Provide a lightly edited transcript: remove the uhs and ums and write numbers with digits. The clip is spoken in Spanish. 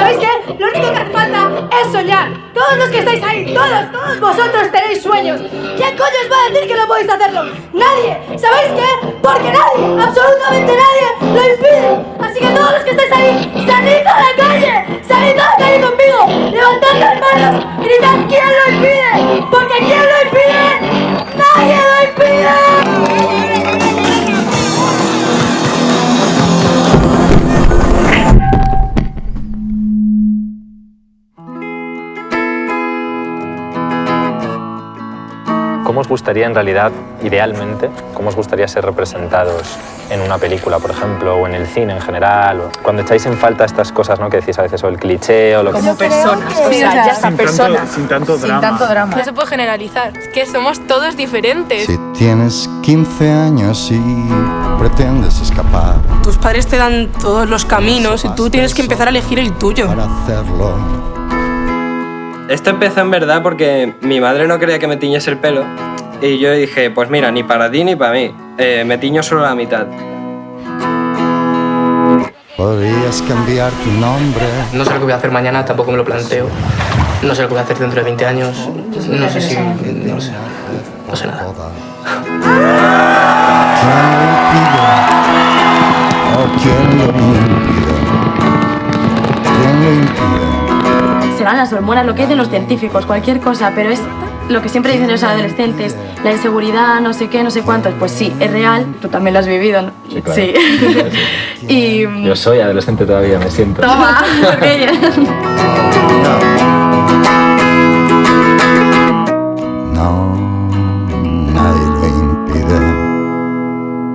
¿Sabéis qué? Lo único que hace falta es soñar. Todos los que estáis ahí, todos vosotros tenéis sueños. ¿Quién coño os va a decir que no podéis hacerlo? ¡Nadie! ¿Sabéis qué? Porque nadie, absolutamente nadie, lo impide. Así que todos los que estáis ahí, salid a la calle. Salid a la calle conmigo. Levantad las manos. Gritad ¿quién lo impide? Porque ¿quién lo impide? ¡Nadie lo impide! ¿Cómo os gustaría en realidad, idealmente, cómo os gustaría ser representados en una película, por ejemplo, o en el cine en general? O cuando echáis en falta estas cosas, ¿no?, que decís a veces, o el cliché, o lo que... Como personas, o sea, ya están personas. Sin tanto drama. No se puede generalizar, es que somos todos diferentes. Si tienes 15 años y pretendes escapar, Tus padres te dan todos los caminos y tú tienes que empezar a elegir el tuyo. para hacerlo. Esto empezó en verdad porque mi madre no quería que me tiñese el pelo y yo dije, pues mira, ni para ti ni para mí, me tiño solo la mitad. Podrías cambiar tu nombre. No sé lo que voy a hacer mañana, tampoco me lo planteo. No sé lo que voy a hacer dentro de 20 años. No sé si... no sé. No sé nada. ¿Quién lo impide? ¿Quién lo impide? Serán las hormonas, lo que dicen los científicos, cualquier cosa, pero es lo que siempre dicen los adolescentes, la inseguridad, no sé qué, no sé cuántos. Pues sí, es real, tú también lo has vivido, ¿no? Sí, claro. Sí. Y... Yo soy adolescente todavía, me siento. Toma, porque...